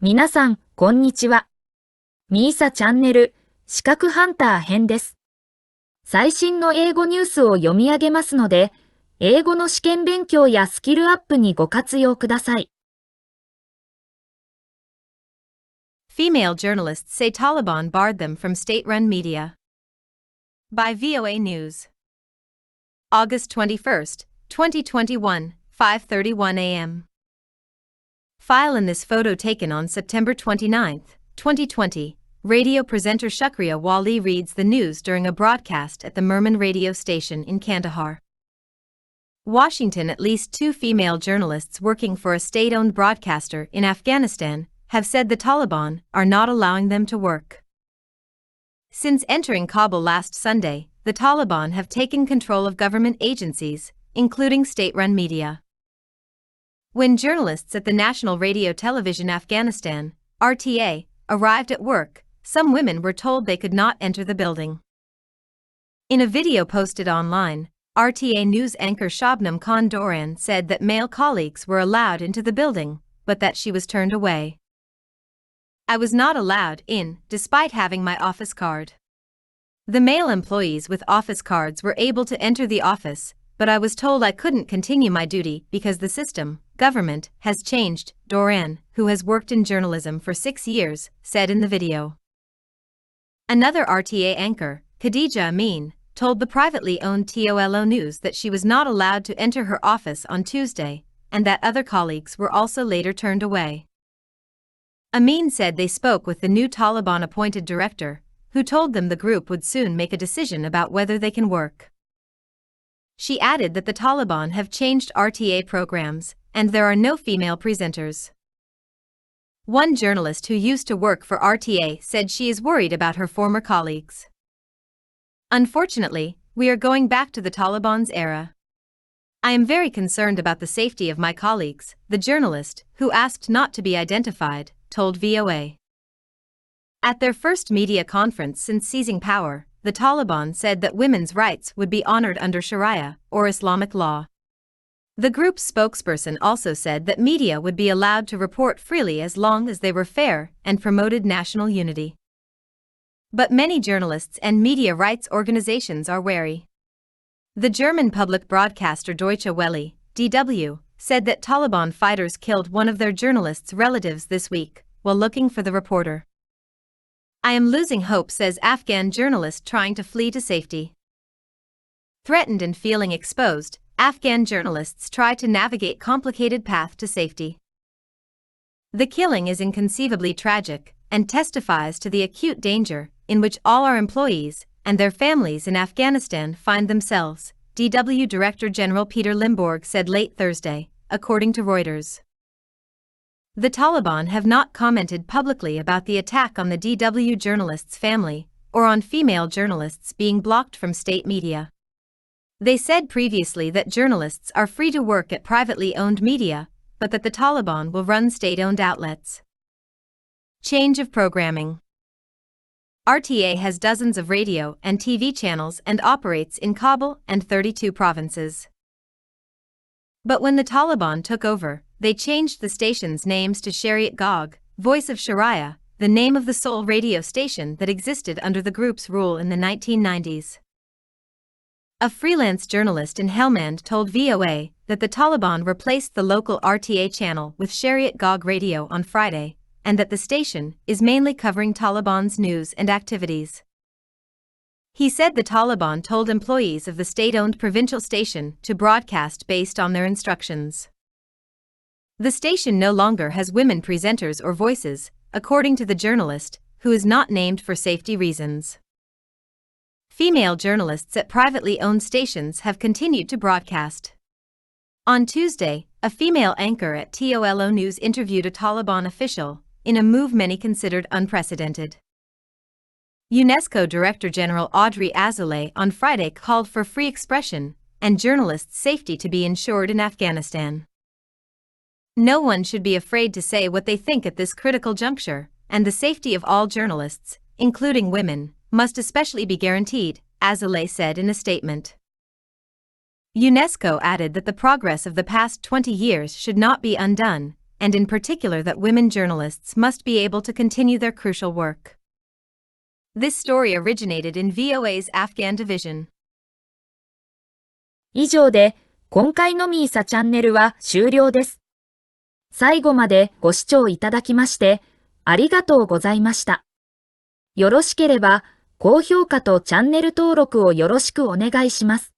皆さん、こんにちは。みーさチャンネル、資格ハンター編です。最新の英語ニュースを読み上げますので、英語の試験勉強やスキルアップにご活用ください。Female journalists say Taliban barred them from state-run media. By VOA News. August 21st, 2021, 5:31 a.m. File in this photo taken on September 29, 2020, radio presenter Shukriya Wali reads the news during a broadcast at the Merman radio station in Kandahar. Washington. At least two female journalists working for a state-owned broadcaster in Afghanistan have said the Taliban are not allowing them to work. Since entering Kabul last Sunday, the Taliban have taken control of government agencies, including state-run media. When journalists at the National Radio Television Afghanistan, RTA, arrived at work, some women were told they could not enter the building. In a video posted online, RTA news anchor Shabnam Khan Doran said that male colleagues were allowed into the building, but that she was turned away. "I was not allowed in, despite having my office card. The male employees with office cards were able to enter the office, but I was told I couldn't continue my duty because the system, government, has changed," Doran, who has worked in journalism for 6 years, said in the video. Another RTA anchor, Khadija Amin, told the privately owned TOLO News that she was not allowed to enter her office on Tuesday, and that other colleagues were also later turned away. Amin said they spoke with the new Taliban-appointed director, who told them the group would soon make a decision about whether they can work. She added that the Taliban have changed RTA programs, and there are no female presenters. One journalist who used to work for RTA said she is worried about her former colleagues. "Unfortunately, we are going back to the Taliban's era. I am very concerned about the safety of my colleagues," the journalist, who asked not to be identified, told VOA. At their first media conference since seizing power, the Taliban said that women's rights would be honored under Sharia, or Islamic law. The group's spokesperson also said that media would be allowed to report freely as long as they were fair and promoted national unity. But many journalists and media rights organizations are wary. The German public broadcaster Deutsche Welle, DW, said that Taliban fighters killed one of their journalists' relatives this week while looking for the reporter. "I am losing hope," says Afghan journalist trying to flee to safety. Threatened and feeling exposed, Afghan journalists try to navigate complicated path to safety. "The killing is inconceivably tragic and testifies to the acute danger in which all our employees and their families in Afghanistan find themselves," DW Director General Peter Limborg said late Thursday, according to Reuters. The Taliban have not commented publicly about the attack on the DW journalist's family or on female journalists being blocked from state media. They said previously that journalists are free to work at privately owned media, but that the Taliban will run state-owned outlets. Change of programming. RTA has dozens of radio and TV channels and operates in Kabul and 32 provinces. But when the Taliban took over, they changed the station's names to Shariat Gog, Voice of Sharia, the name of the sole radio station that existed under the group's rule in the 1990s. A freelance journalist in Helmand told VOA that the Taliban replaced the local RTA channel with Shariat Gog radio on Friday, and that the station is mainly covering Taliban's news and activities. He said the Taliban told employees of the state-owned provincial station to broadcast based on their instructions. The station no longer has women presenters or voices, according to the journalist, who is not named for safety reasons. Female journalists at privately owned stations have continued to broadcast. On Tuesday, a female anchor at TOLO News interviewed a Taliban official, in a move many considered unprecedented. UNESCO Director General Audrey Azoulay on Friday called for free expression and journalists' safety to be ensured in Afghanistan. "No one should be afraid to say what they think at this critical juncture, and the safety of all journalists, including women, must especially be guaranteed," Azoulay said in a statement. UNESCO added that the progress of the past 20 years should not be undone, and in particular that women journalists must be able to continue their crucial work. This story originated in VOA's Afghan division. 以上で今回のミーサチャンネルは終了です。最後までご視聴いただきましてありがとうございました。よろしければ高評価とチャンネル登録をよろしくお願いします。